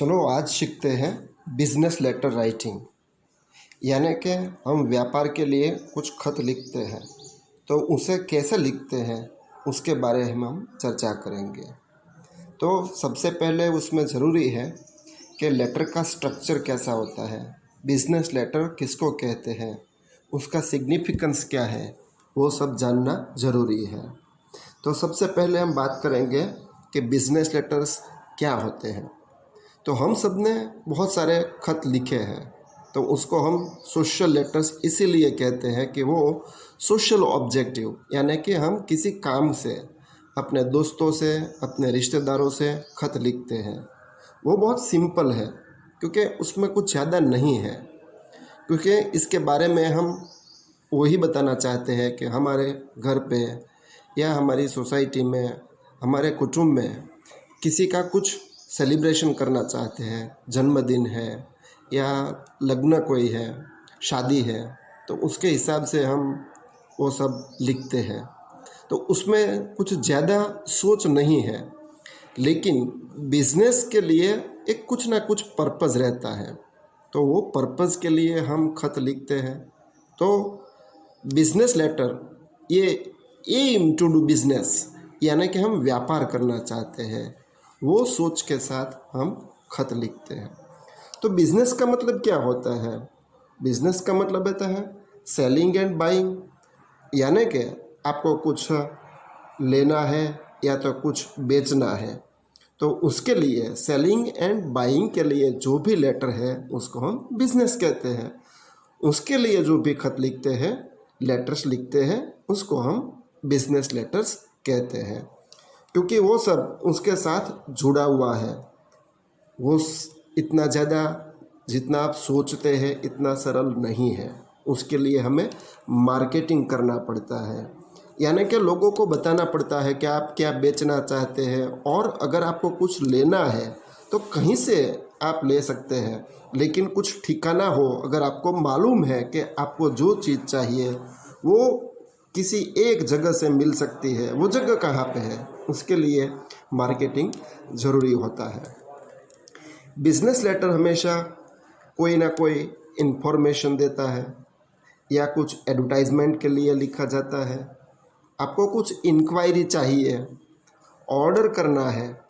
चलो आज सीखते हैं बिजनेस लेटर राइटिंग। यानी कि हम व्यापार के लिए कुछ खत लिखते हैं, तो उसे कैसे लिखते हैं उसके बारे में हम चर्चा करेंगे। तो सबसे पहले उसमें ज़रूरी है कि लेटर का स्ट्रक्चर कैसा होता है, बिजनेस लेटर किसको कहते हैं, उसका सिग्निफिकेंस क्या है, वो सब जानना ज़रूरी है। तो सबसे पहले हम बात करेंगे कि बिजनेस लेटर्स क्या होते हैं। तो हम सब ने बहुत सारे खत लिखे हैं, तो उसको हम सोशल लेटर्स इसीलिए कहते हैं कि वो सोशल ऑब्जेक्टिव, यानी कि हम किसी काम से, अपने दोस्तों से, अपने रिश्तेदारों से खत लिखते हैं। वो बहुत सिंपल है क्योंकि उसमें कुछ ज़्यादा नहीं है, क्योंकि इसके बारे में हम वही बताना चाहते हैं कि हमारे घर पे या हमारी सोसाइटी में, हमारे कुटुंब में किसी का कुछ सेलिब्रेशन करना चाहते हैं, जन्मदिन है या लग्न कोई है, शादी है, तो उसके हिसाब से हम वो सब लिखते हैं। तो उसमें कुछ ज़्यादा सोच नहीं है, लेकिन बिजनेस के लिए एक कुछ ना कुछ पर्पज़ रहता है, तो वो पर्पज़ के लिए हम खत लिखते हैं। तो बिजनेस लेटर ये एम टू डू बिजनेस, यानी कि हम व्यापार करना चाहते हैं, वो सोच के साथ हम खत लिखते हैं। तो बिज़नेस का मतलब क्या होता है? बिज़नेस का मतलब होता है सेलिंग एंड बाइंग, यानी कि आपको कुछ लेना है या तो कुछ बेचना है, तो उसके लिए सेलिंग एंड बाइंग के लिए जो भी लेटर है उसको हम बिज़नेस कहते हैं। उसके लिए जो भी खत लिखते हैं, लेटर्स लिखते हैं, उसको हम बिज़नेस लेटर्स कहते हैं, क्योंकि वो सब उसके साथ जुड़ा हुआ है। वो इतना ज़्यादा जितना आप सोचते हैं इतना सरल नहीं है। उसके लिए हमें मार्केटिंग करना पड़ता है, यानी कि लोगों को बताना पड़ता है कि आप क्या बेचना चाहते हैं, और अगर आपको कुछ लेना है तो कहीं से आप ले सकते हैं, लेकिन कुछ ठिकाना हो, अगर आपको मालूम है कि आपको जो चीज़ चाहिए वो किसी एक जगह से मिल सकती है, वो जगह कहाँ पे है, उसके लिए मार्केटिंग ज़रूरी होता है। बिज़नेस लेटर हमेशा कोई ना कोई इन्फॉर्मेशन देता है या कुछ एडवर्टाइजमेंट के लिए लिखा जाता है। आपको कुछ इंक्वायरी चाहिए, ऑर्डर करना है,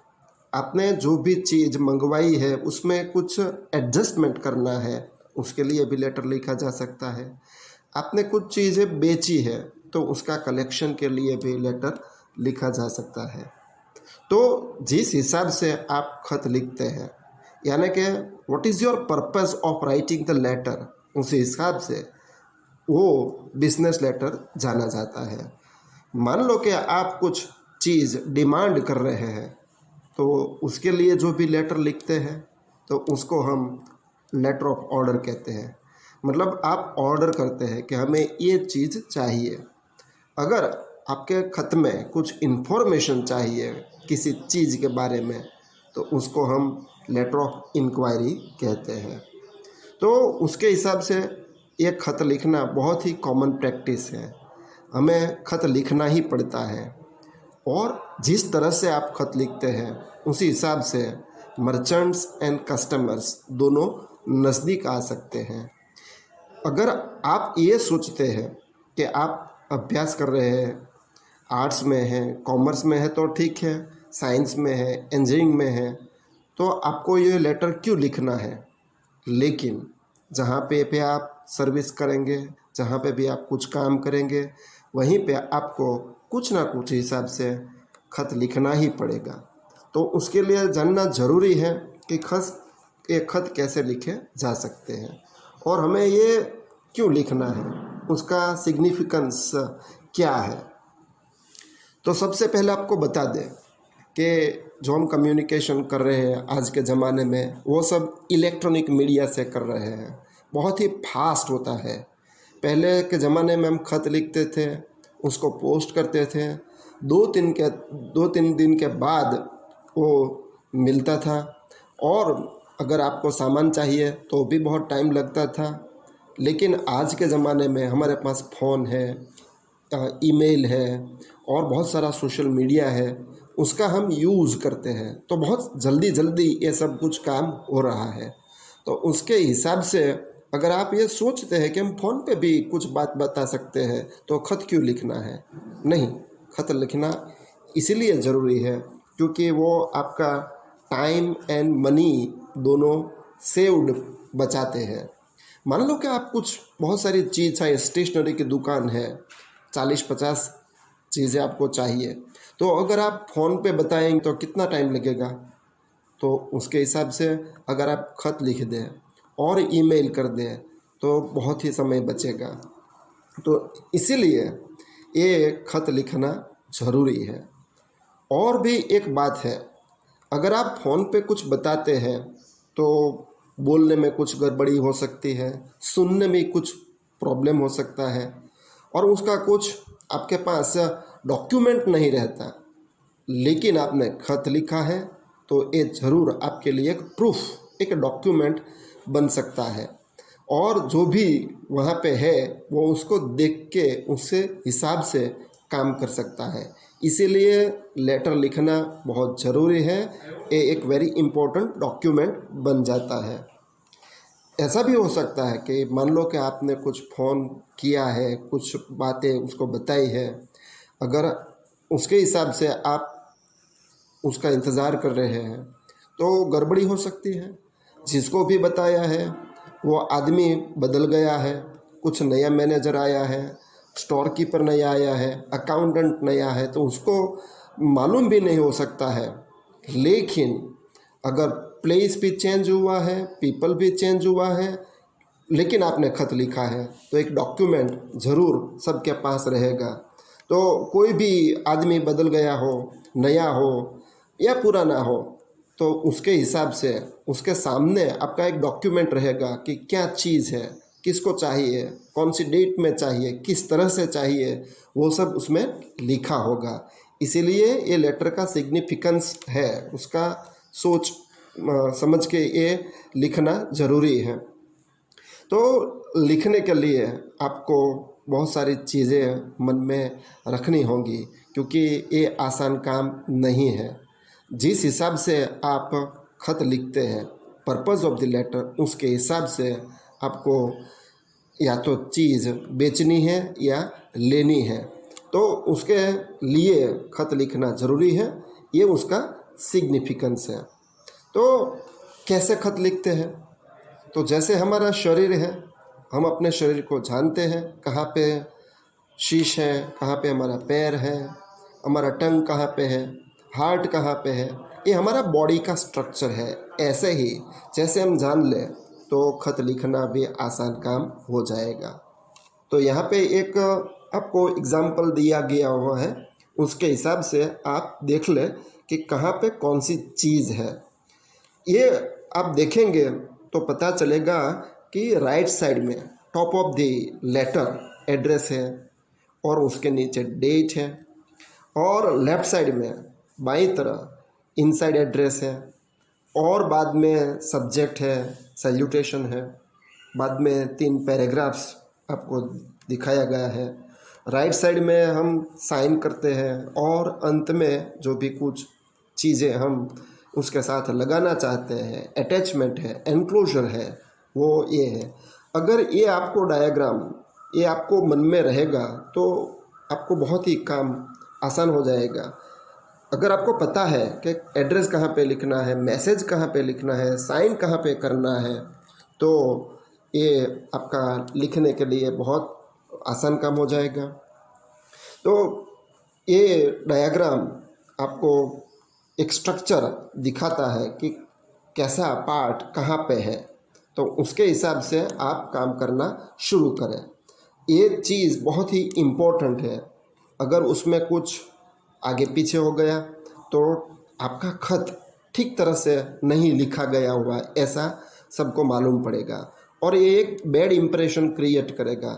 आपने जो भी चीज़ मंगवाई है उसमें कुछ एडजस्टमेंट करना है, उसके लिए भी लेटर लिखा जा सकता है। आपने कुछ चीज़ें बेची है तो उसका कलेक्शन के लिए भी लेटर लिखा जा सकता है। तो जिस हिसाब से आप खत लिखते हैं, यानी कि what is your purpose of writing the letter, उस हिसाब से वो बिजनेस लेटर जाना जाता है। मान लो कि आप कुछ चीज़ डिमांड कर रहे हैं, तो उसके लिए जो भी लेटर लिखते हैं तो उसको हम लेटर ऑफ ऑर्डर कहते हैं। मतलब आप ऑर्डर करते हैं कि हमें ये चीज़ चाहिए। अगर आपके खत में कुछ इन्फॉर्मेशन चाहिए किसी चीज़ के बारे में, तो उसको हम लेटर ऑफ इंक्वायरी कहते हैं। तो उसके हिसाब से ये खत लिखना बहुत ही कॉमन प्रैक्टिस है, हमें खत लिखना ही पड़ता है। और जिस तरह से आप खत लिखते हैं उसी हिसाब से मर्चेंट्स एंड कस्टमर्स दोनों नज़दीक आ सकते हैं। अगर आप ये सोचते हैं कि आप अभ्यास कर रहे हैं, आर्ट्स में हैं, कॉमर्स में है तो ठीक है, साइंस में है, इंजीनियरिंग में है, तो आपको ये लेटर क्यों लिखना है। लेकिन जहाँ पे आप सर्विस करेंगे, जहाँ पे भी आप कुछ काम करेंगे, वहीं पे आपको कुछ ना कुछ हिसाब से खत लिखना ही पड़ेगा। तो उसके लिए जानना ज़रूरी है कि खत कैसे लिखे जा सकते हैं और हमें ये क्यों लिखना है, उसका सिग्निफिकेंस क्या है। तो सबसे पहले आपको बता दें कि जो हम कम्युनिकेशन कर रहे हैं आज के ज़माने में, वो सब इलेक्ट्रॉनिक मीडिया से कर रहे हैं, बहुत ही फास्ट होता है। पहले के ज़माने में हम खत लिखते थे, उसको पोस्ट करते थे, दो तीन दिन के बाद वो मिलता था, और अगर आपको सामान चाहिए तो भी बहुत टाइम लगता था। लेकिन आज के ज़माने में हमारे पास फ़ोन है, ईमेल है और बहुत सारा सोशल मीडिया है, उसका हम यूज़ करते हैं, तो बहुत जल्दी जल्दी ये सब कुछ काम हो रहा है। तो उसके हिसाब से अगर आप ये सोचते हैं कि हम फ़ोन पे भी कुछ बात बता सकते हैं तो ख़त क्यों लिखना है? नहीं, ख़त लिखना इसीलिए ज़रूरी है क्योंकि वो आपका टाइम एंड मनी दोनों सेव्ड बचाते हैं। मान लो कि आप कुछ बहुत सारी चीज़ चाहे स्टेशनरी की दुकान है, 40-50 चीज़ें आपको चाहिए, तो अगर आप फ़ोन पे बताएंगे तो कितना टाइम लगेगा? तो उसके हिसाब से अगर आप ख़त लिख दें और ईमेल कर दें तो बहुत ही समय बचेगा। तो इसीलिए ये ख़त लिखना ज़रूरी है। और भी एक बात है, अगर आप फ़ोन पे कुछ बताते हैं तो बोलने में कुछ गड़बड़ी हो सकती है, सुनने में कुछ प्रॉब्लम हो सकता है और उसका कुछ आपके पास डॉक्यूमेंट नहीं रहता, लेकिन आपने ख़त लिखा है तो ये ज़रूर आपके लिए एक प्रूफ, एक डॉक्यूमेंट बन सकता है और जो भी वहाँ पे है वो उसको देख के उससे हिसाब से काम कर सकता है। इसीलिए लेटर लिखना बहुत ज़रूरी है, ये एक वेरी इम्पोर्टेंट डॉक्यूमेंट बन जाता है। ऐसा भी हो सकता है कि मान लो कि आपने कुछ फ़ोन किया है, कुछ बातें उसको बताई है, अगर उसके हिसाब से आप उसका इंतज़ार कर रहे हैं तो गड़बड़ी हो सकती है। जिसको भी बताया है वो आदमी बदल गया है, कुछ नया मैनेजर आया है, स्टोर कीपर नया आया है, अकाउंटेंट नया है, तो उसको मालूम भी नहीं हो सकता है। लेकिन अगर प्लेस भी चेंज हुआ है, पीपल भी चेंज हुआ है, लेकिन आपने ख़त लिखा है तो एक डॉक्यूमेंट ज़रूर सबके पास रहेगा। तो कोई भी आदमी बदल गया हो, नया हो या पुराना हो, तो उसके हिसाब से उसके सामने आपका एक डॉक्यूमेंट रहेगा कि क्या चीज़ है, किसको चाहिए, कौन सी डेट में चाहिए, किस तरह से चाहिए, वो सब उसमें लिखा होगा। इसीलिए ये लेटर का सिग्निफिकेंस है, उसका सोच समझ के ये लिखना ज़रूरी है। तो लिखने के लिए आपको बहुत सारी चीज़ें मन में रखनी होंगी क्योंकि ये आसान काम नहीं है। जिस हिसाब से आप ख़त लिखते हैं, पर्पज़ ऑफ द लेटर, उसके हिसाब से आपको या तो चीज़ बेचनी है या लेनी है, तो उसके लिए ख़त लिखना ज़रूरी है। ये उसका सिग्निफिकेंस है। तो कैसे ख़त लिखते हैं? तो जैसे हमारा शरीर है, हम अपने शरीर को जानते हैं, कहाँ पे शीश है, कहाँ पे हमारा पैर है, हमारा टंग कहाँ पे है, हार्ट कहाँ पे है, ये हमारा बॉडी का स्ट्रक्चर है। ऐसे ही जैसे हम जान लें तो ख़त लिखना भी आसान काम हो जाएगा। तो यहाँ पे एक आपको एग्ज़ाम्पल दिया गया हुआ है, उसके हिसाब से आप देख लें कि कहाँ पे कौन सी चीज़ है। ये आप देखेंगे तो पता चलेगा कि राइट साइड में top of the letter address है और उसके नीचे डेट है, और लेफ़्ट साइड में बाईं तरफ इनसाइड एड्रेस है, और बाद में सब्जेक्ट है, सैल्यूटेशन है, बाद में 3 पैराग्राफ्स आपको दिखाया गया है। राइट साइड में हम साइन करते हैं और अंत में जो भी कुछ चीज़ें हम उसके साथ लगाना चाहते हैं, अटैचमेंट है, एनक्लोजर है, वो ये है। अगर ये आपको डायग्राम ये आपको मन में रहेगा तो आपको बहुत ही काम आसान हो जाएगा। अगर आपको पता है कि एड्रेस कहाँ पे लिखना है, मैसेज कहाँ पे लिखना है, साइन कहाँ पे करना है, तो ये आपका लिखने के लिए बहुत आसान काम हो जाएगा। तो ये डायग्राम आपको एक स्ट्रक्चर दिखाता है कि कैसा पार्ट कहाँ पे है, तो उसके हिसाब से आप काम करना शुरू करें। ये चीज़ बहुत ही इम्पोर्टेंट है। अगर उसमें कुछ आगे पीछे हो गया तो आपका ख़त ठीक तरह से नहीं लिखा गया हुआ ऐसा सबको मालूम पड़ेगा और ये एक बैड इम्प्रेशन क्रिएट करेगा।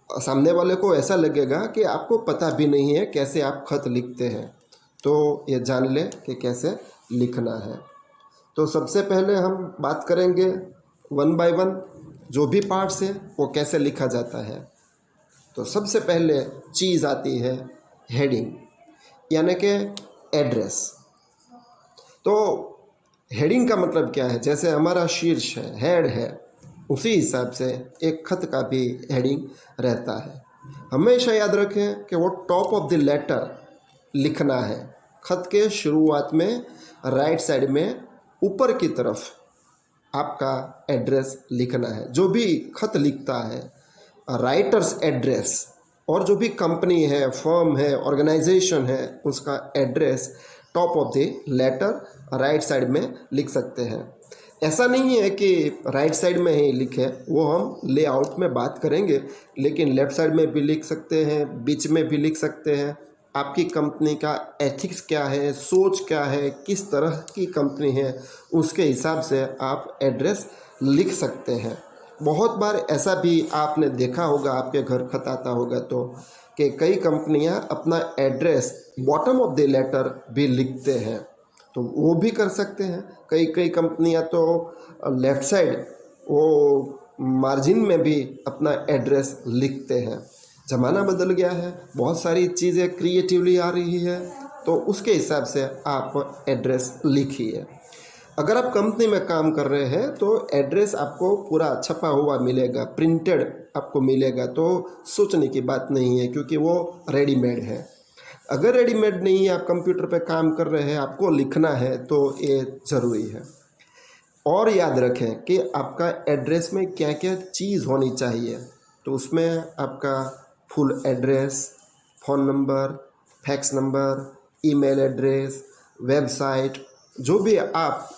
सामने वाले को ऐसा लगेगा कि आपको पता भी नहीं है कैसे आप ख़त लिखते हैं। तो ये जान लें कि कैसे लिखना है। तो सबसे पहले हम बात करेंगे 1 बाय 1 जो भी पार्ट्स है वो कैसे लिखा जाता है। तो सबसे पहले चीज़ आती है हेडिंग, यानी कि एड्रेस। तो हेडिंग का मतलब क्या है, जैसे हमारा शीर्ष है, हेड है, उसी हिसाब से एक खत का भी हेडिंग रहता है। हमेशा याद रखें कि वो टॉप ऑफ द लेटर लिखना है। खत के शुरुआत में राइट साइड में ऊपर की तरफ आपका एड्रेस लिखना है। जो भी खत लिखता है, राइटर्स एड्रेस, और जो भी कंपनी है, फर्म है, ऑर्गेनाइजेशन है, उसका address top of the letter right side में लिख सकते हैं। ऐसा नहीं है कि राइट साइड में ही लिखे, वो हम लेआउट में बात करेंगे, लेकिन लेफ़्ट साइड में भी लिख सकते हैं, बीच में भी लिख सकते हैं। आपकी कंपनी का एथिक्स क्या है, सोच क्या है, किस तरह की कंपनी है, उसके हिसाब से आप एड्रेस लिख सकते हैं। बहुत बार ऐसा भी आपने देखा होगा, आपके घर खत आता होगा तो, कि कई कंपनियां अपना address bottom of the letter भी लिखते हैं, तो वो भी कर सकते हैं। कई कंपनियां तो लेफ़्ट साइड वो मार्जिन में भी अपना एड्रेस लिखते हैं। ज़माना बदल गया है, बहुत सारी चीज़ें क्रिएटिवली आ रही है, तो उसके हिसाब से आप एड्रेस लिखिए। अगर आप कंपनी में काम कर रहे हैं तो एड्रेस आपको पूरा छपा हुआ मिलेगा, प्रिंटेड आपको मिलेगा, तो सोचने की बात नहीं है, क्योंकि वो रेडीमेड है। अगर रेडीमेड नहीं है, आप कंप्यूटर पे काम कर रहे हैं, आपको लिखना है, तो ये ज़रूरी है। और याद रखें कि आपका एड्रेस में क्या क्या चीज़ होनी चाहिए। तो उसमें आपका full address, phone number, fax number, email address, website, जो भी आप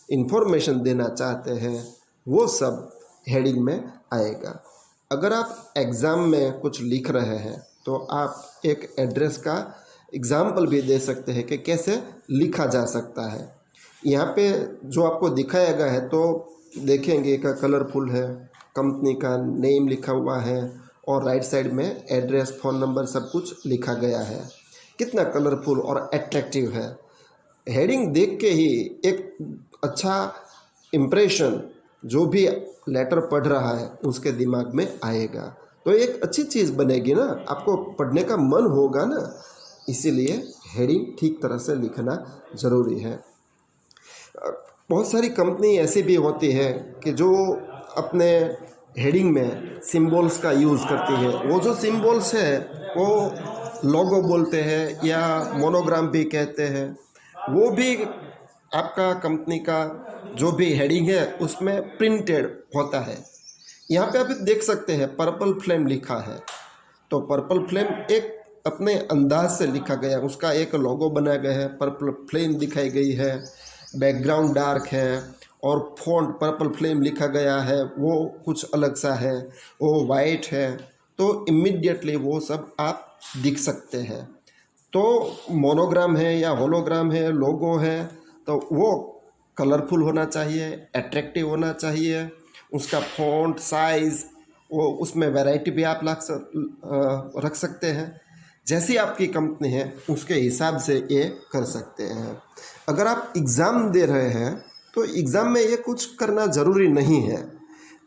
इंफॉर्मेशन देना चाहते हैं वो सब हेडिंग में आएगा। अगर आप एग्ज़ाम में कुछ लिख रहे हैं तो आप एक एड्रेस का एग्ज़ाम्पल भी दे सकते हैं कि कैसे लिखा जा सकता है। यहाँ पे जो आपको दिखाया गया है तो देखेंगे कि कलरफुल है, कंपनी का नेम लिखा हुआ है, और राइट साइड में एड्रेस, फ़ोन नंबर सब कुछ लिखा गया है। कितना कलरफुल और अट्रैक्टिव है। हेडिंग देख के ही एक अच्छा इम्प्रेशन जो भी लेटर पढ़ रहा है उसके दिमाग में आएगा, तो एक अच्छी चीज़ बनेगी ना, आपको पढ़ने का मन होगा ना। इसीलिए हेडिंग ठीक तरह से लिखना ज़रूरी है। बहुत सारी कंपनी ऐसी भी होती है कि जो अपने हेडिंग में सिंबल्स का यूज़ करती है। वो जो सिंबल्स है वो लोगो बोलते हैं या मोनोग्राम भी कहते हैं, वो भी आपका कंपनी का जो भी हेडिंग है उसमें प्रिंटेड होता है। यहाँ पे आप देख सकते हैं पर्पल फ्लेम लिखा है, तो पर्पल फ्लेम एक अपने अंदाज से लिखा गया, उसका एक लोगो बनाया गया है, पर्पल फ्लेम दिखाई गई है, बैकग्राउंड डार्क है, और फॉन्ट पर्पल फ्लेम लिखा गया है वो कुछ अलग सा है, वो वाइट है, तो इमीडिएटली वो सब आप दिख सकते हैं। तो मोनोग्राम है या होलोग्राम है, लोगो है, तो वो कलरफुल होना चाहिए, अट्रैक्टिव होना चाहिए। उसका फॉन्ट साइज़, वो उसमें वैरायटी भी आप रख सकते हैं। जैसी आपकी कंपनी है उसके हिसाब से ये कर सकते हैं। अगर आप एग्ज़ाम दे रहे हैं तो एग्ज़ाम में ये कुछ करना ज़रूरी नहीं है,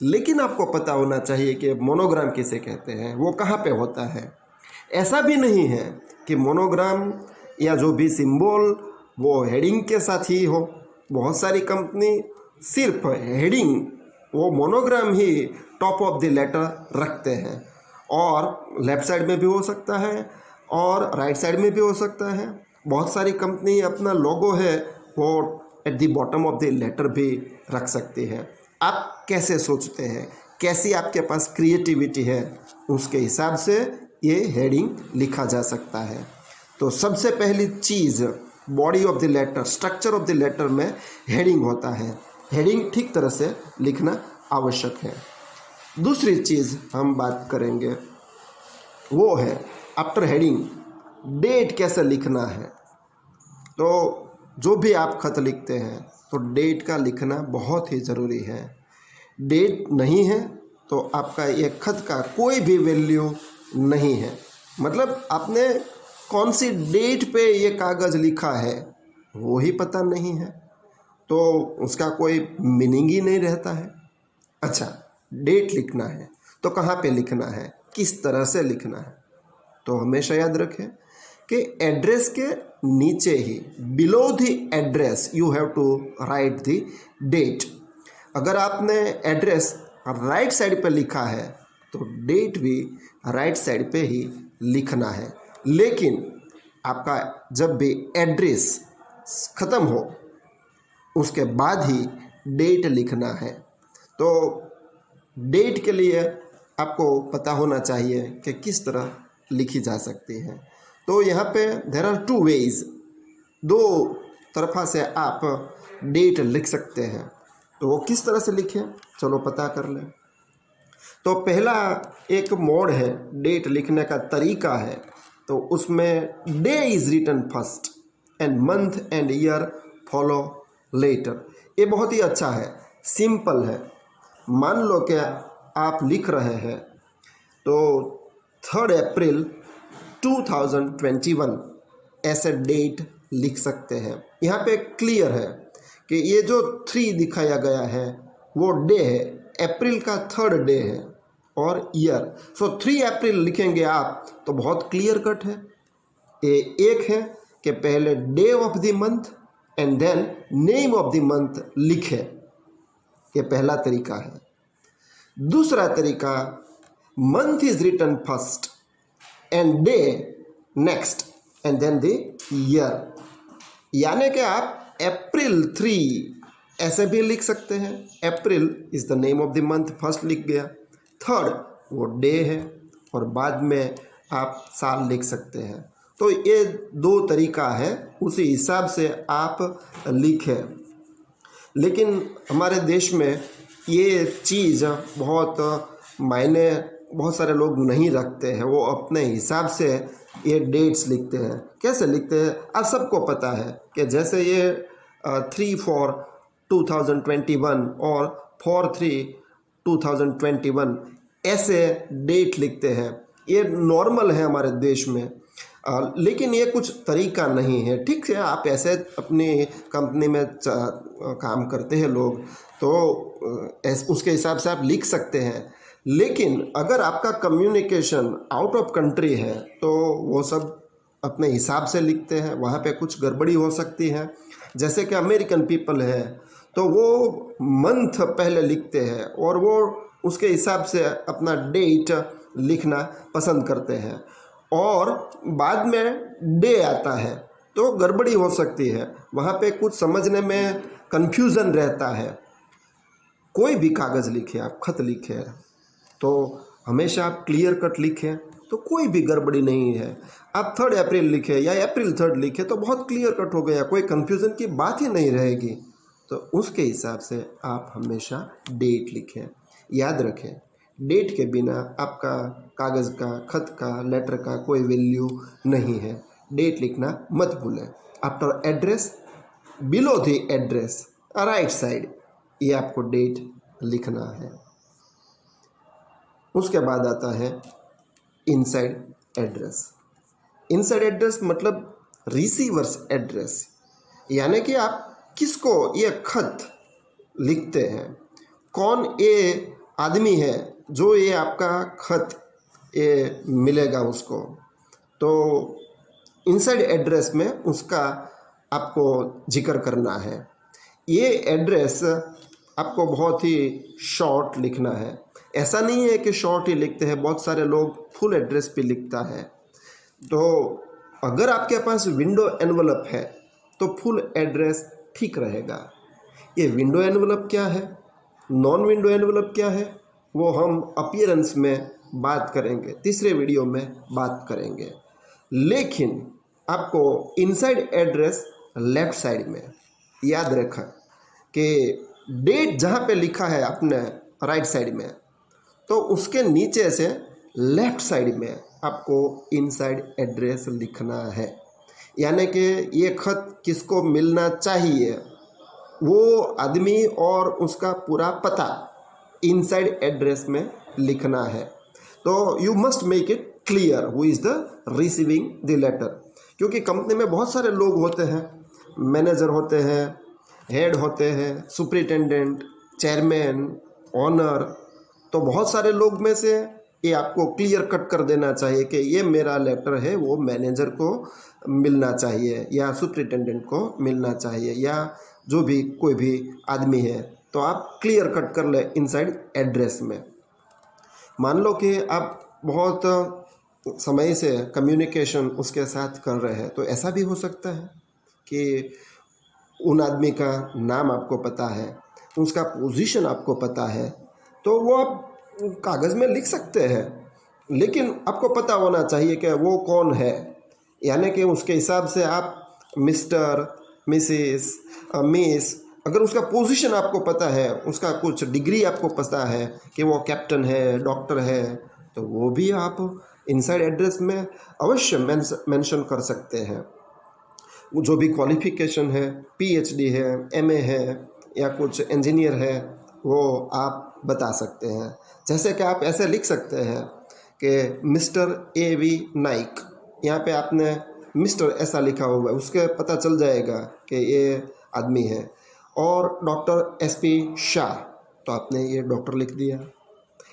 लेकिन आपको पता होना चाहिए कि मोनोग्राम किसे कहते हैं, वो कहाँ पे होता है। ऐसा भी नहीं है कि मोनोग्राम या जो भी सिंबल वो हेडिंग के साथ ही हो। बहुत सारी कंपनी सिर्फ हेडिंग, वो मोनोग्राम ही टॉप ऑफ द लेटर रखते हैं, और लेफ़्ट साइड में भी हो सकता है और राइट साइड में भी हो सकता है। बहुत सारी कंपनी अपना लोगो है वो at the bottom of the letter भी रख सकती है। आप कैसे सोचते हैं, कैसी आपके पास क्रिएटिविटी है, उसके हिसाब से ये हेडिंग लिखा जा सकता है। तो सबसे पहली चीज़ body of the letter, structure of the letter में हेडिंग होता है। हेडिंग ठीक तरह से लिखना आवश्यक है। दूसरी चीज़ हम बात करेंगे वो है आफ्टर हेडिंग डेट कैसे लिखना है। तो जो भी आप खत लिखते हैं तो डेट का लिखना बहुत ही ज़रूरी है। डेट नहीं है तो आपका ये खत का कोई भी वैल्यू नहीं है। मतलब आपने कौन सी डेट पे ये कागज़ लिखा है वो ही पता नहीं है, तो उसका कोई मीनिंग ही नहीं रहता है। अच्छा, डेट लिखना है तो कहाँ पे लिखना है, किस तरह से लिखना है। तो हमेशा याद रखें कि एड्रेस के नीचे ही below the address you have to write the date. अगर आपने एड्रेस राइट साइड पे लिखा है तो डेट भी राइट साइड पे ही लिखना है। लेकिन आपका जब भी एड्रेस ख़त्म हो उसके बाद ही डेट लिखना है। तो डेट के लिए आपको पता होना चाहिए कि किस तरह लिखी जा सकती है। तो यहाँ पे देयर आर टू वेज, दो तरफा से आप डेट लिख सकते हैं। तो वो किस तरह से लिखें, चलो पता कर लें। तो पहला एक मोड है डेट लिखने का तरीका है, तो उसमें day is written first and month and year follow letter. ये बहुत ही अच्छा है, सिंपल है। मान लो कि आप लिख रहे हैं तो 3 अप्रैल 2021 ऐसे डेट लिख सकते हैं। यहाँ पे क्लियर है कि ये जो 3 दिखाया गया है वो डे है, अप्रैल का 3rd डे है और ईयर। सो 3 अप्रैल लिखेंगे आप तो बहुत क्लियर कट है। ये एक है कि पहले day of the month and then name of the month लिखे, ये पहला तरीका है। दूसरा तरीका, month is written first and day next and then the year, यानी कि आप अप्रैल 3 ऐसे भी लिख सकते हैं। April is the name of the month, first लिख गया, 3rd वो डे है और बाद में आप साल लिख सकते हैं। तो ये 2 तरीका है, उसी हिसाब से आप लिखें। लेकिन हमारे देश में ये चीज़ बहुत मायने बहुत सारे लोग नहीं रखते हैं, वो अपने हिसाब से ये डेट्स लिखते हैं। कैसे लिखते हैं आप सबको पता है कि जैसे ये 3/4/2021 और 4/3/2021 ऐसे डेट लिखते हैं। ये नॉर्मल है हमारे देश में, लेकिन ये कुछ तरीका नहीं है। ठीक है, आप ऐसे अपनी कंपनी में काम करते हैं लोग तो उसके हिसाब से आप लिख सकते हैं। लेकिन अगर आपका कम्युनिकेशन आउट ऑफ कंट्री है तो वो सब अपने हिसाब से लिखते हैं, वहाँ पे कुछ गड़बड़ी हो सकती है। जैसे कि अमेरिकन पीपल है तो वो मंथ पहले लिखते हैं और वो उसके हिसाब से अपना डेट लिखना पसंद करते हैं और बाद में डे आता है तो गड़बड़ी हो सकती है, वहाँ पे कुछ समझने में कन्फ्यूज़न रहता है। कोई भी कागज़ लिखे, आप खत लिखे तो हमेशा आप क्लियर कट लिखें तो कोई भी गड़बड़ी नहीं है। आप 3rd अप्रैल लिखे या अप्रैल 3rd लिखे तो बहुत क्लियर कट हो गया, कोई कन्फ्यूज़न की बात ही नहीं रहेगी। तो उसके हिसाब से आप हमेशा डेट लिखें। याद रखें, डेट के बिना आपका कागज़ का, खत का, लेटर का कोई वैल्यू नहीं है। डेट लिखना मत भूलें। After address, below the address, right side, ये आपको डेट लिखना है। उसके बाद आता है इनसाइड एड्रेस। इनसाइड एड्रेस मतलब रिसीवर्स एड्रेस, यानी कि आप किसको ये खत लिखते हैं, कौन ये आदमी है जो ये आपका खत ये मिलेगा उसको। तो इनसाइड एड्रेस में उसका आपको जिक्र करना है। ये एड्रेस आपको बहुत ही शॉर्ट लिखना है। ऐसा नहीं है कि शॉर्ट ही लिखते हैं, बहुत सारे लोग फुल एड्रेस भी लिखता है। तो अगर आपके पास विंडो एनवलप है तो फुल एड्रेस ठीक रहेगा। ये विंडो एनवलप क्या है, नॉन विंडो एनवलप क्या है, वो हम अपीयरेंस में बात करेंगे, तीसरे वीडियो में बात करेंगे। लेकिन आपको इनसाइड एड्रेस लेफ्ट साइड में याद रखा कि डेट जहाँ पे लिखा है अपने राइट साइड में, तो उसके नीचे से लेफ्ट साइड में आपको इनसाइड एड्रेस लिखना है। यानी कि ये खत किसको मिलना चाहिए, वो आदमी और उसका पूरा पता इनसाइड एड्रेस में लिखना है। तो you must make it clear who is the receiving the letter, क्योंकि कंपनी में बहुत सारे लोग होते हैं, मैनेजर होते हैं, हेड होते हैं, सुपरिटेंडेंट, चेयरमैन, ऑनर। तो बहुत सारे लोग में से ये आपको क्लियर कट कर देना चाहिए कि ये मेरा लेटर है, वो मैनेजर को मिलना चाहिए या सुपरिटेंडेंट को मिलना चाहिए या जो भी कोई भी आदमी है, तो आप क्लियर कट कर ले इनसाइड एड्रेस में। मान लो कि आप बहुत समय से कम्युनिकेशन उसके साथ कर रहे हैं, तो ऐसा भी हो सकता है कि उन आदमी का नाम आपको पता है, उसका पोजीशन आपको पता है, तो वो आप कागज़ में लिख सकते हैं, लेकिन आपको पता होना चाहिए कि वो कौन है, यानी कि उसके हिसाब से आप मिस्टर, मिसेस, मिस, अगर उसका पोजीशन आपको पता है, उसका कुछ डिग्री आपको पता है कि वो कैप्टन है, डॉक्टर है, तो वो भी आप इनसाइड एड्रेस में अवश्य मेंशन कर सकते हैं। वो जो भी क्वालिफिकेशन है, पीएचडी है, एमए है या कुछ इंजीनियर है, वो आप बता सकते हैं। जैसे कि आप ऐसे लिख सकते हैं कि मिस्टर ए.वी. नाइक, यहाँ पे आपने मिस्टर ऐसा लिखा हुआ है, उसके पता चल जाएगा कि ये आदमी है। और डॉक्टर एस.पी. शाह, तो आपने ये डॉक्टर लिख दिया।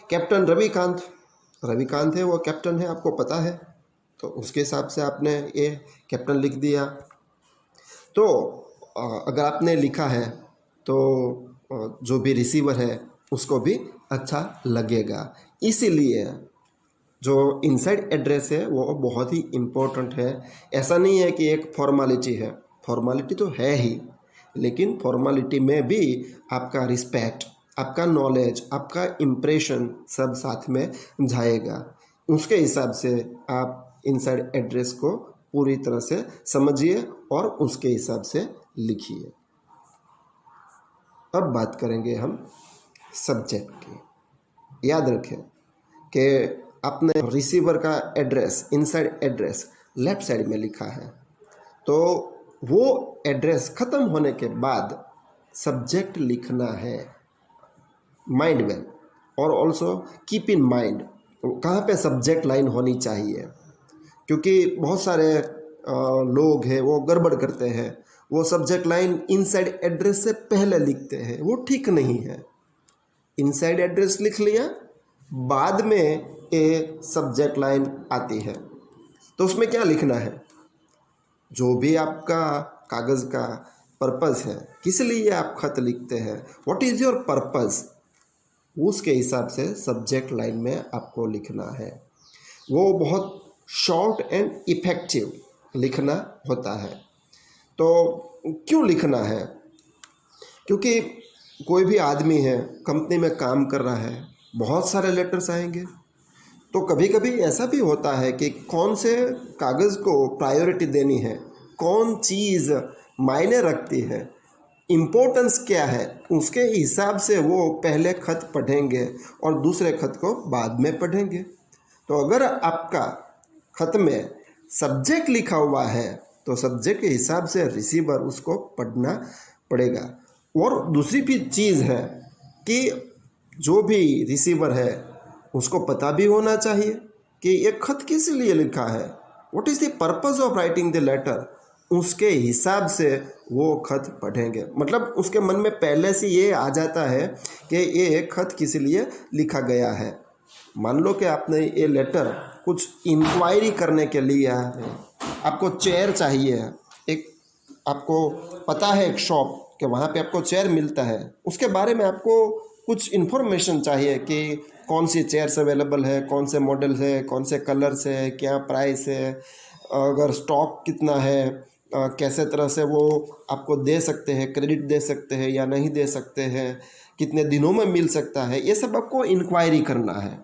कैप्टन रविकांत, रविकांत है, वो कैप्टन है, आपको पता है, तो उसके हिसाब से आपने ये कैप्टन लिख दिया। तो अगर आपने लिखा है तो जो भी रिसीवर है उसको भी अच्छा लगेगा। इसीलिए जो इनसाइड एड्रेस है वो बहुत ही इम्पोर्टेंट है। ऐसा नहीं है कि एक फॉर्मेलिटी है, फॉर्मेलिटी तो है ही, लेकिन फॉर्मेलिटी में भी आपका रिस्पेक्ट, आपका नॉलेज, आपका इम्प्रेशन सब साथ में जाएगा। उसके हिसाब से आप इनसाइड एड्रेस को पूरी तरह से समझिए और उसके हिसाब से लिखिए। अब बात करेंगे हम सब्जेक्ट की। याद रखें कि आपने रिसीवर का address, inside address left side में लिखा है, तो वो एड्रेस ख़त्म होने के बाद सब्जेक्ट लिखना है। माइंड वेल और ऑल्सो कीप इन माइंड कहाँ पे सब्जेक्ट लाइन होनी चाहिए, क्योंकि बहुत सारे लोग हैं वो गड़बड़ करते हैं, वो सब्जेक्ट लाइन इनसाइड एड्रेस से पहले लिखते हैं, वो ठीक नहीं है। इनसाइड एड्रेस लिख लिया, बाद में ये सब्जेक्ट लाइन आती है, तो उसमें क्या लिखना है, जो भी आपका कागज़ का पर्पज़ है, किस लिए आप खत लिखते हैं, व्हाट इज़ योर पर्पज़, उसके हिसाब से सब्जेक्ट लाइन में आपको लिखना है। वो बहुत शॉर्ट एंड इफ़ेक्टिव लिखना होता है। तो क्यों लिखना है, क्योंकि कोई भी आदमी है, कंपनी में काम कर रहा है, बहुत सारे लेटर्स आएंगे, तो कभी कभी ऐसा भी होता है कि कौन से कागज़ को प्रायोरिटी देनी है, कौन चीज़ मायने रखती है, इम्पोर्टेंस क्या है, उसके हिसाब से वो पहले खत पढ़ेंगे और दूसरे खत को बाद में पढ़ेंगे। तो अगर आपका खत में सब्जेक्ट लिखा हुआ है तो सब्जेक्ट के हिसाब से रिसीवर उसको पढ़ना पड़ेगा। और दूसरी भी चीज़ है कि जो भी रिसीवर है उसको पता भी होना चाहिए कि ये खत किस लिए लिखा है, what is the purpose of writing the letter, उसके हिसाब से वो खत पढ़ेंगे। मतलब उसके मन में पहले से ये आ जाता है कि ये खत किस लिए लिखा गया है। मान लो कि आपने ये लेटर कुछ इंक्वायरी करने के लिए है, आपको चेयर चाहिए, एक आपको पता है एक शॉप कि वहाँ पे आपको चेयर मिलता है, उसके बारे में आपको कुछ इन्फॉर्मेशन चाहिए कि कौन सी चेयर्स अवेलेबल है, कौन से मॉडल है, कौन से कलर्स है, क्या प्राइस है, अगर स्टॉक कितना है, कैसे तरह से वो आपको दे सकते हैं, क्रेडिट दे सकते हैं या नहीं दे सकते हैं, कितने दिनों में मिल सकता है, ये सब आपको इंक्वायरी करना है।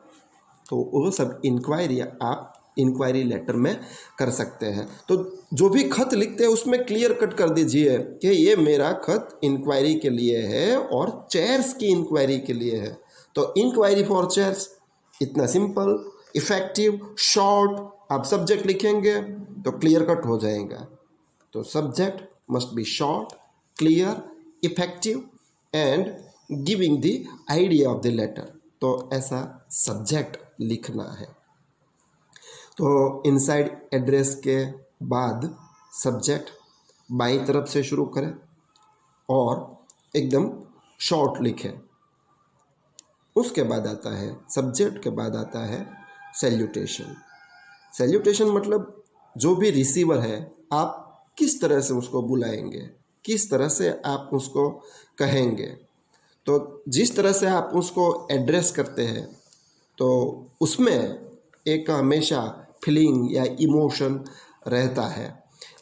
तो वो सब इंक्वायरी आप इंक्वायरी लेटर में कर सकते हैं। तो जो भी खत लिखते हैं उसमें क्लियर कट कर दीजिए कि ये मेरा खत इंक्वायरी के लिए है और चेयर्स की इंक्वायरी के लिए है। तो इंक्वायरी फॉर चेयर्स, इतना सिंपल, इफ़ेक्टिव, शॉर्ट आप सब्जेक्ट लिखेंगे तो क्लियर कट हो जाएगा। तो subject must be short, clear, effective and giving the idea of the letter. तो ऐसा सब्जेक्ट लिखना है। तो इनसाइड एड्रेस के बाद सब्जेक्ट बाईं तरफ से शुरू करें और एकदम शॉर्ट लिखें। उसके बाद आता है सब्जेक्ट, के बाद आता है सैल्यूटेशन। सैल्यूटेशन मतलब जो भी रिसीवर है आप किस तरह से उसको बुलाएंगे, किस तरह से आप उसको कहेंगे। तो जिस तरह से आप उसको एड्रेस करते हैं तो उसमें एक हमेशा फीलिंग या इमोशन रहता है।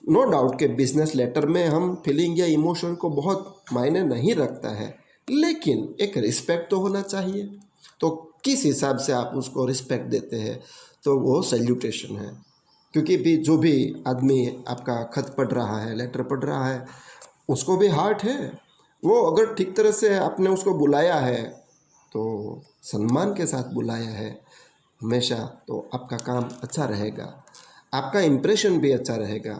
नो डाउट कि बिजनेस लेटर में हम फीलिंग या इमोशन को बहुत मायने नहीं रखता है, लेकिन एक रिस्पेक्ट तो होना चाहिए। तो किस हिसाब से आप उसको रिस्पेक्ट देते हैं तो वो सैल्यूटेशन है। क्योंकि भी जो भी आदमी आपका खत पढ़ रहा है, लेटर पढ़ रहा है, उसको भी हार्ट है। वो अगर ठीक तरह से आपने उसको बुलाया है तो सम्मान के साथ बुलाया है हमेशा, तो आपका काम अच्छा रहेगा, आपका इम्प्रेशन भी अच्छा रहेगा।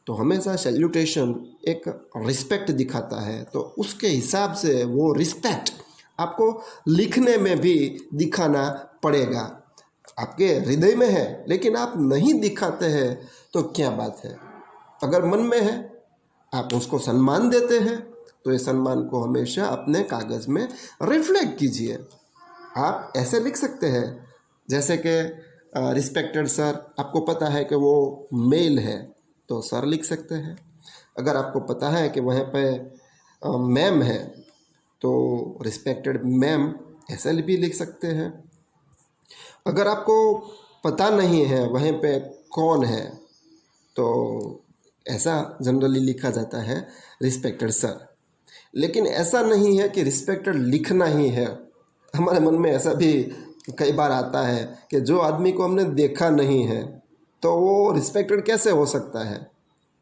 तो हमेशा सैल्यूटेशन एक रिस्पेक्ट दिखाता है, तो उसके हिसाब से वो रिस्पेक्ट आपको लिखने में भी दिखाना पड़ेगा। आपके हृदय में है लेकिन आप नहीं दिखाते हैं तो क्या बात है। अगर मन में है, आप उसको सम्मान देते हैं, तो ये सम्मान को हमेशा अपने कागज़ में रिफ्लेक्ट कीजिए। आप ऐसे लिख सकते हैं जैसे कि रिस्पेक्टेड सर, आपको पता है कि वो मेल है तो सर लिख सकते हैं। अगर आपको पता है कि वहाँ पे मैम है तो रिस्पेक्टेड मैम ऐसे भी लिख सकते हैं। अगर आपको पता नहीं है वहाँ पे कौन है तो ऐसा जनरली लिखा जाता है रिस्पेक्टेड सर। लेकिन ऐसा नहीं है कि रिस्पेक्टेड लिखना ही है। हमारे मन में ऐसा भी कई बार आता है कि जो आदमी को हमने देखा नहीं है तो वो रिस्पेक्टेड कैसे हो सकता है।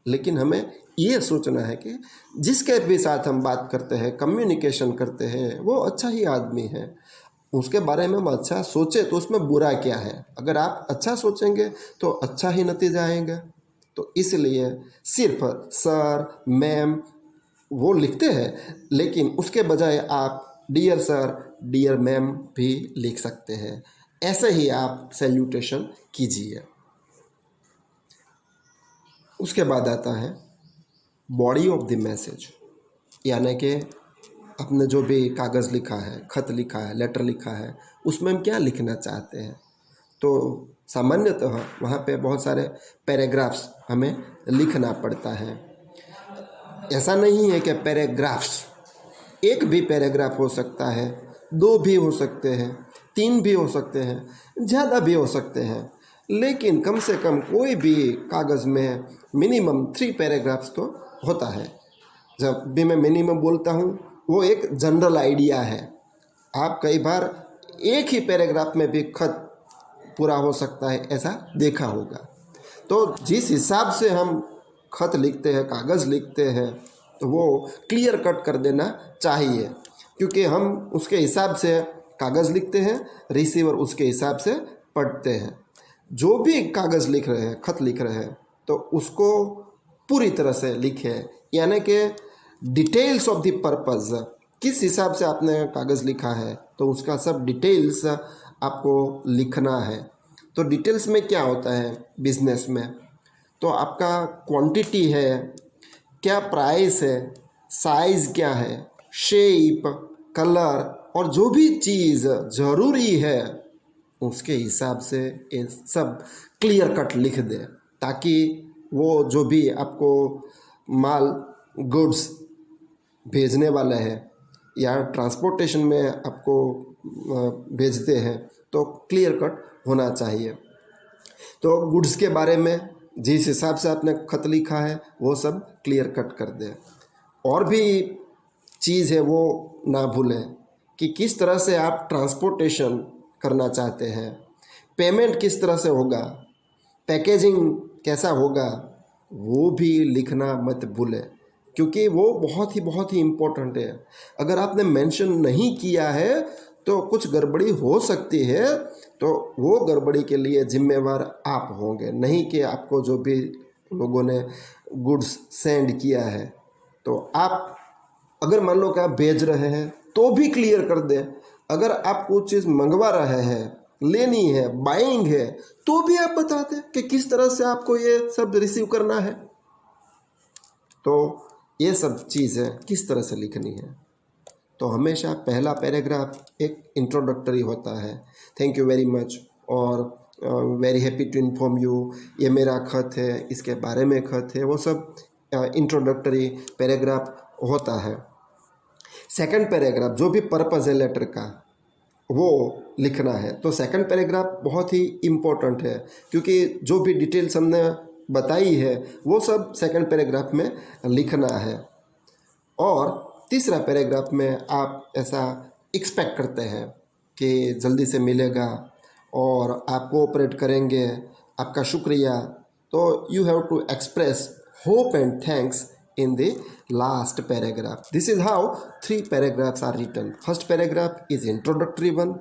लेकिन हमें ये सोचना है कि जिसके भी साथ हम बात करते हैं, कम्युनिकेशन करते हैं, वो अच्छा ही आदमी है, उसके बारे में हम अच्छा सोचे तो उसमें बुरा क्या है। अगर आप अच्छा सोचेंगे तो अच्छा ही नतीजा आएगा। तो इसलिए सिर्फ सर मैम वो लिखते हैं, लेकिन उसके बजाय आप डियर सर डियर मैम भी लिख सकते हैं। ऐसे ही आप सैल्यूटेशन कीजिए। उसके बाद आता है बॉडी ऑफ द मैसेज, यानी कि आपने जो भी कागज़ लिखा है, खत लिखा है, लेटर लिखा है, उसमें हम क्या लिखना चाहते हैं। तो सामान्यतः वहाँ पे बहुत सारे पैराग्राफ्स हमें लिखना पड़ता है। ऐसा नहीं है कि पैराग्राफ्स एक भी पैराग्राफ हो सकता है, दो भी हो सकते हैं, तीन भी हो सकते हैं, ज़्यादा भी हो सकते हैं, लेकिन कम से कम कोई भी कागज़ में मिनिमम 3 पैराग्राफ्स तो होता है। जब भी मैं मिनिमम बोलता हूँ वो एक जनरल आइडिया है। आप कई बार एक ही पैराग्राफ में भी खत पूरा हो सकता है, ऐसा देखा होगा। तो जिस हिसाब से हम खत लिखते हैं, कागज़ लिखते हैं, तो वो क्लियर कट कर देना चाहिए, क्योंकि हम उसके हिसाब से कागज़ लिखते हैं, रिसीवर उसके हिसाब से पढ़ते हैं। जो भी कागज़ लिख रहे हैं, खत लिख रहे हैं, तो उसको पूरी तरह से लिखें, यानी कि डिटेल्स ऑफ द पर्पज़, किस हिसाब से आपने कागज़ लिखा है तो उसका सब डिटेल्स आपको लिखना है। तो डिटेल्स में क्या होता है बिजनेस में, तो आपका क्वांटिटी है, क्या प्राइस है, साइज़ क्या है, शेप, कलर और जो भी चीज़ ज़रूरी है उसके हिसाब से ये सब क्लियर कट लिख दे, ताकि वो जो भी आपको माल गुड्स भेजने वाला है या ट्रांसपोर्टेशन में आपको भेजते हैं तो क्लियर कट होना चाहिए। तो गुड्स के बारे में जिस हिसाब से आपने खत लिखा है वो सब क्लियर कट कर दें। और भी चीज़ है वो ना भूलें कि किस तरह से आप ट्रांसपोर्टेशन करना चाहते हैं, पेमेंट किस तरह से होगा, पैकेजिंग कैसा होगा, वो भी लिखना मत भूलें, क्योंकि वो बहुत ही इम्पोर्टेंट है। अगर आपने मेंशन नहीं किया है तो कुछ गड़बड़ी हो सकती है, तो वो गड़बड़ी के लिए जिम्मेवार आप होंगे, नहीं कि आपको जो भी लोगों ने गुड्स सेंड किया है। तो आप अगर मान लो कि आप भेज रहे हैं तो भी क्लियर कर दें। अगर आप कुछ चीज़ मंगवा रहे हैं, लेनी है, बाइंग है, तो भी आप बता दें कि किस तरह से आपको ये सब रिसीव करना है। तो ये सब चीज़ें किस तरह से लिखनी है। तो हमेशा पहला पैराग्राफ एक इंट्रोडक्टरी होता है, थैंक यू वेरी मच और very happy to inform you, ये मेरा खत है, इसके बारे में खत है, वो सब इंट्रोडक्टरी पैराग्राफ होता है। सेकंड पैराग्राफ जो भी पर्पज़ है लेटर का वो लिखना है, तो सेकंड पैराग्राफ बहुत ही इम्पोर्टेंट है क्योंकि जो भी डिटेल्स हमने बताई है वो सब सेकंड पैराग्राफ में लिखना है। और तीसरा पैराग्राफ में आप ऐसा एक्सपेक्ट करते हैं कि जल्दी से मिलेगा और आप कोऑपरेट करेंगे, आपका शुक्रिया, तो you have to express hope and thanks in the last paragraph. This is how 3 paragraphs are written. First paragraph is introductory one.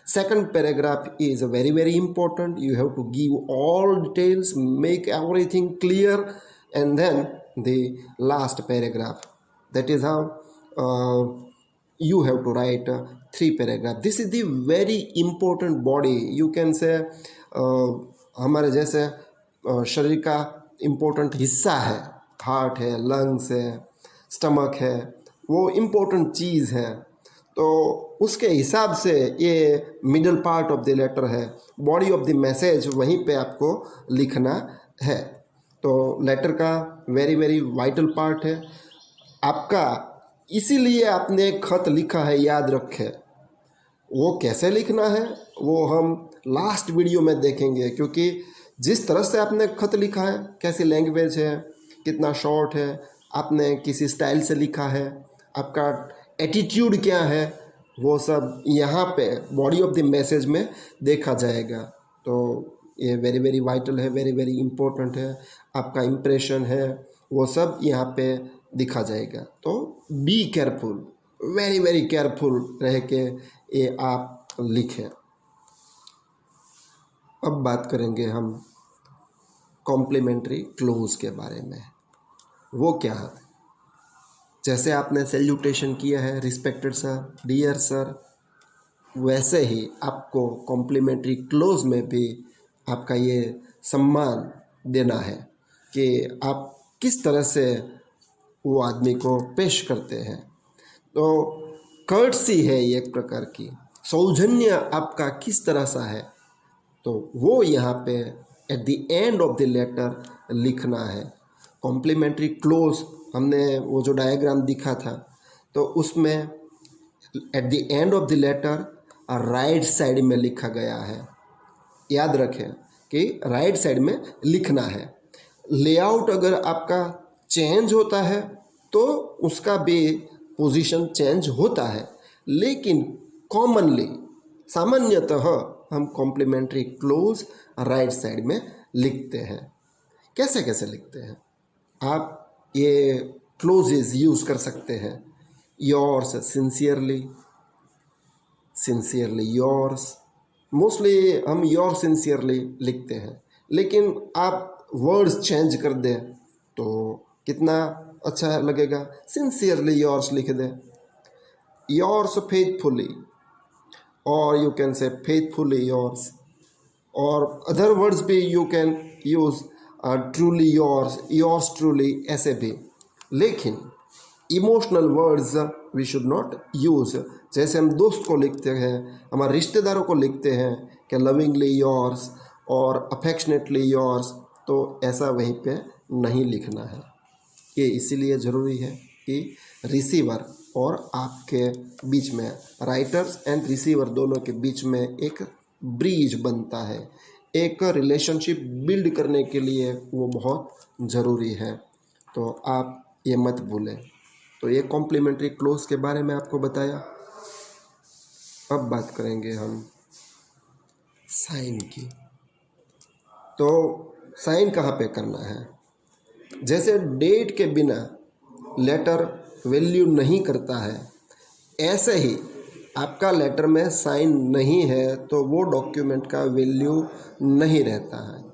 Second paragraph is very important. You have to give all details, make everything clear, and then the last paragraph. That is how you have to write 3 paragraphs. This is the very important body. You can say हमारे जैसे शरीर का important हिस्सा है, heart है, lungs है, stomach है, वो इम्पोर्टेंट चीज़ है, तो उसके हिसाब से ये middle part of the letter है, बॉडी ऑफ द मैसेज वहीं पे आपको लिखना है। तो लेटर का वेरी वाइटल पार्ट है आपका, इसीलिए आपने खत लिखा है, याद रखें। वो कैसे लिखना है वो हम लास्ट वीडियो में देखेंगे, क्योंकि जिस तरह से आपने खत लिखा है, कैसी लैंग्वेज है, कितना शॉर्ट है, आपने किसी स्टाइल से लिखा है, आपका एटीट्यूड क्या है, वो सब यहाँ पे बॉडी ऑफ द मैसेज में देखा जाएगा। तो ये वेरी वाइटल है, वेरी इम्पोर्टेंट है, आपका इम्प्रेशन है वो सब यहाँ पे दिखा जाएगा। तो बी केयरफुल, वेरी केयरफुल रह के ये आप लिखें। अब बात करेंगे हम कॉम्प्लीमेंट्री क्लोज के बारे में। वो क्या है? जैसे आपने सैल्यूटेशन किया है, रिस्पेक्टेड सर, डियर सर, वैसे ही आपको कॉम्प्लीमेंट्री क्लोज में भी आपका ये सम्मान देना है कि आप किस तरह से वो आदमी को पेश करते हैं। तो कर्टसी है एक प्रकार की, सौजन्य आपका किस तरह सा है, तो वो यहाँ पे at the end of the letter लिखना है। कॉम्प्लीमेंट्री क्लोज हमने वो जो डायग्राम दिखा था, तो उसमें at the end of the letter right side में लिखा गया है। याद रखें कि राइट साइड में लिखना है। लेआउट अगर आपका चेंज होता है तो उसका भी पोजीशन चेंज होता है, लेकिन कॉमनली सामान्यतः हम कॉम्प्लीमेंट्री क्लोज राइट साइड में लिखते हैं। कैसे लिखते हैं? आप ये क्लोजेस यूज़ कर सकते हैं। Yours sincerely, sincerely yours, mostly हम योर सिंसियरली लिखते हैं, लेकिन आप वर्ड्स चेंज कर दें तो कितना अच्छा लगेगा। सिंसियरली योर्स लिख दें, योर्स फेथफुली, और you can say faithfully yours, और अदर वर्ड्स भी you can use truly yours, yours truly, ऐसे भी। लेकिन emotional words we should not use. जैसे हम दोस्त को लिखते हैं, हमारे रिश्तेदारों को लिखते हैं कि लविंगली योर्स और अफेक्शनेटली योर्स, तो ऐसा वहीं पे नहीं लिखना है। ये इसीलिए ज़रूरी है कि रिसीवर और आपके बीच में, राइटर्स एंड रिसीवर दोनों के बीच में एक ब्रिज बनता है। एक रिलेशनशिप बिल्ड करने के लिए वो बहुत ज़रूरी है, तो आप ये मत भूलें। तो ये कॉम्प्लीमेंट्री क्लोज के बारे में आपको बताया। अब बात करेंगे हम साइन की। तो साइन कहाँ पे करना है? जैसे डेट के बिना लेटर वैल्यू नहीं करता है, ऐसे ही आपका लेटर में साइन नहीं है तो वो डॉक्यूमेंट का वैल्यू नहीं रहता है।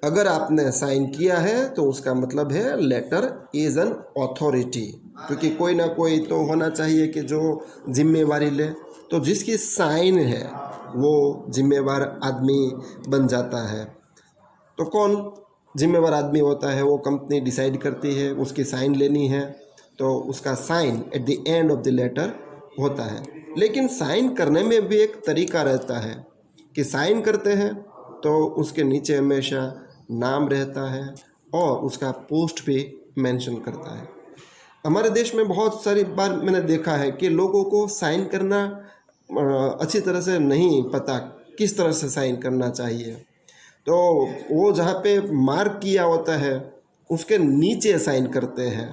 अगर आपने साइन किया है तो उसका मतलब है लेटर इज़ एन ऑथोरिटी, क्योंकि कोई ना कोई तो होना चाहिए कि जो जिम्मेवारी ले। तो जिसकी साइन है वो जिम्मेवार आदमी बन जाता है। तो कौन जिम्मेवार आदमी होता है? वो कंपनी डिसाइड करती है, उसकी साइन लेनी है, तो उसका sign at the end of the letter होता है। लेकिन साइन करने में भी एक तरीका रहता है कि साइन करते हैं तो उसके नीचे हमेशा नाम रहता है और उसका पोस्ट भी मेंशन करता है। हमारे देश में बहुत सारी बार मैंने देखा है कि लोगों को साइन करना अच्छी तरह से नहीं पता, किस तरह से साइन करना चाहिए। तो वो जहाँ पे मार्क किया होता है उसके नीचे साइन करते हैं।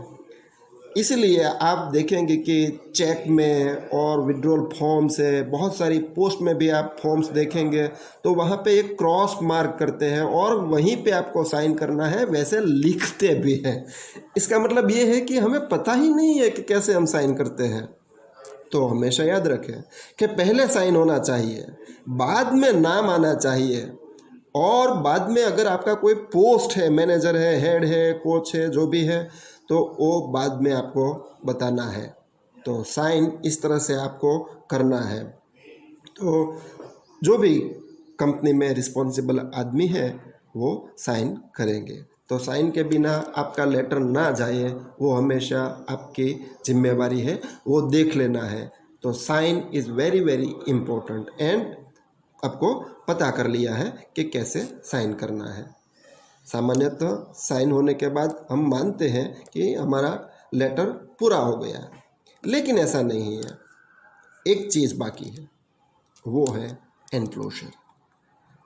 इसलिए आप देखेंगे कि चेक में और विड्रॉल फॉर्म से बहुत सारी पोस्ट में भी आप फॉर्म्स देखेंगे तो वहाँ पे एक क्रॉस मार्क करते हैं और वहीं पे आपको साइन करना है, वैसे लिखते भी हैं। इसका मतलब ये है कि हमें पता ही नहीं है कि कैसे हम साइन करते हैं। तो हमेशा याद रखें कि पहले साइन होना चाहिए, बाद में नाम आना चाहिए, और बाद में अगर आपका कोई पोस्ट है, मैनेजर है, हेड है, कोच है, जो भी है, तो वो बाद में आपको बताना है। तो साइन इस तरह से आपको करना है। तो जो भी कंपनी में रिस्पॉन्सिबल आदमी है वो साइन करेंगे। तो साइन के बिना आपका लेटर ना जाए वो हमेशा आपकी जिम्मेवारी है, वो देख लेना है। तो sign is very very important and आपको पता कर लिया है कि कैसे साइन करना है। सामान्यतः साइन होने के बाद हम मानते हैं कि हमारा लेटर पूरा हो गया है, लेकिन ऐसा नहीं है। एक चीज़ बाकी है, वो है एनक्लोजर।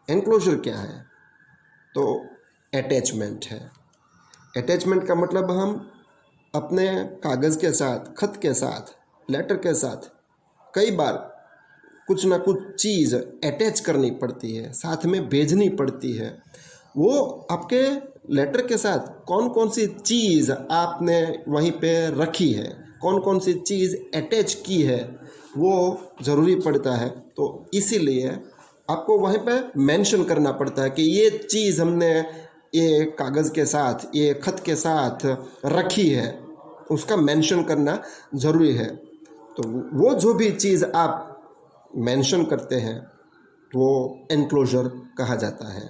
एनक्लोजर क्या है? तो अटैचमेंट है। अटैचमेंट का मतलब हम अपने कागज़ के साथ, खत के साथ, लेटर के साथ कई बार कुछ ना कुछ चीज़ अटैच करनी पड़ती है, साथ में भेजनी पड़ती है। वो आपके लेटर के साथ कौन कौन सी चीज़ आपने वहीं पे रखी है, कौन कौन सी चीज़ अटैच की है, वो ज़रूरी पड़ता है। तो इसीलिए आपको वहीं पे मेंशन करना पड़ता है कि ये चीज़ हमने ये कागज़ के साथ, ये खत के साथ रखी है, उसका मेंशन करना ज़रूरी है। तो वो जो भी चीज़ आप मेंशन करते हैं वो एनक्लोजर कहा जाता है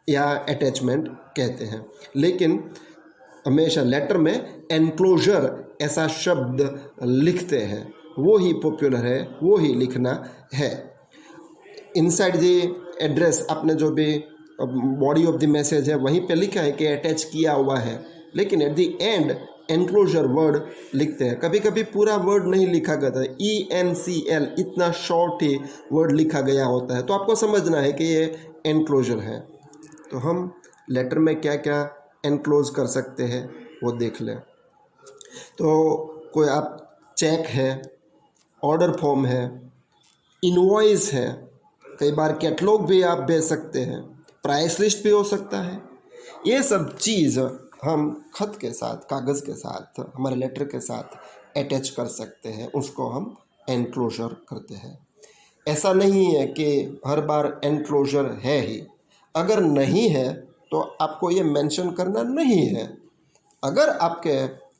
या अटैचमेंट कहते हैं। लेकिन हमेशा लेटर में एनक्लोजर ऐसा शब्द लिखते हैं, वो ही पॉपुलर है, वो ही लिखना है। इनसाइड द एड्रेस आपने जो भी बॉडी ऑफ द मैसेज है वहीं पे लिखा है कि अटैच किया हुआ है, लेकिन eight the and enclosure word लिखते हैं। कभी कभी पूरा वर्ड नहीं लिखा गया था, ENCL इतना शॉर्ट ही वर्ड लिखा गया होता है। तो आपको समझना है कि ये एनक्लोजर है। तो हम लेटर में क्या क्या एनक्लोज कर सकते हैं वो देख लें। तो कोई आप चेक है, ऑर्डर फॉर्म है, इनवॉइस है, कई बार कैटलॉग भी आप भेज सकते हैं, प्राइस लिस्ट भी हो सकता है। ये सब चीज़ हम खत के साथ, कागज़ के साथ, हमारे लेटर के साथ अटैच कर सकते हैं, उसको हम एनक्लोजर करते हैं। ऐसा नहीं है कि हर बार एनक्लोजर है ही। अगर नहीं है तो आपको ये मेंशन करना नहीं है। अगर आपके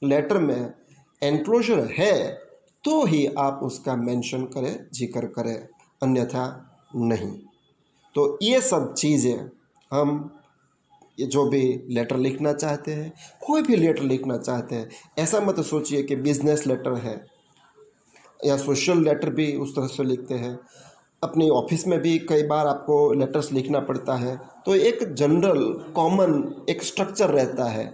लेटर में एनक्लोजर है तो ही आप उसका मेंशन करें, जिक्र करें, अन्यथा नहीं। तो ये सब चीज़ें हम ये जो भी लेटर लिखना चाहते हैं, कोई भी लेटर लिखना चाहते हैं, ऐसा मत सोचिए कि बिजनेस लेटर है या सोशल लेटर भी उस तरह से लिखते हैं। अपनी ऑफिस में भी कई बार आपको लेटर्स लिखना पड़ता है। तो एक जनरल कॉमन एक स्ट्रक्चर रहता है।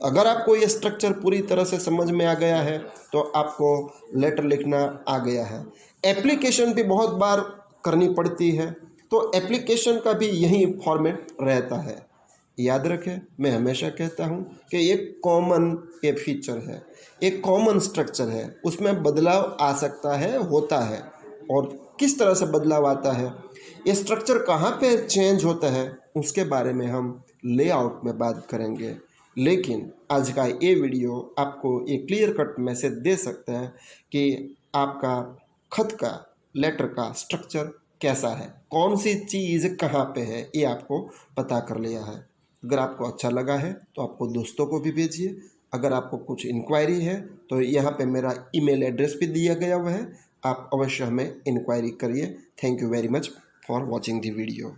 अगर आपको ये स्ट्रक्चर पूरी तरह से समझ में आ गया है तो आपको लेटर लिखना आ गया है। एप्लीकेशन भी बहुत बार करनी पड़ती है, तो एप्लीकेशन का भी यही फॉर्मेट रहता है। याद रखें, मैं हमेशा कहता हूँ कि एक कॉमन ये फीचर है, एक कॉमन स्ट्रक्चर है, उसमें बदलाव आ सकता है, होता है। और किस तरह से बदलाव आता है, ये स्ट्रक्चर कहाँ पे चेंज होता है, उसके बारे में हम लेआउट में बात करेंगे। लेकिन आज का ये वीडियो आपको एक क्लियर कट मैसेज दे सकता है कि आपका खत का, लेटर का स्ट्रक्चर कैसा है, कौन सी चीज़ कहाँ पे है, ये आपको पता कर लिया है। अगर आपको अच्छा लगा है तो आपको दोस्तों को भी भेजिए। अगर आपको कुछ इंक्वायरी है तो यहाँ पे मेरा ईमेल एड्रेस भी दिया गया हुआ है, आप अवश्य हमें इंक्वायरी करिए। Thank you very much for watching the video.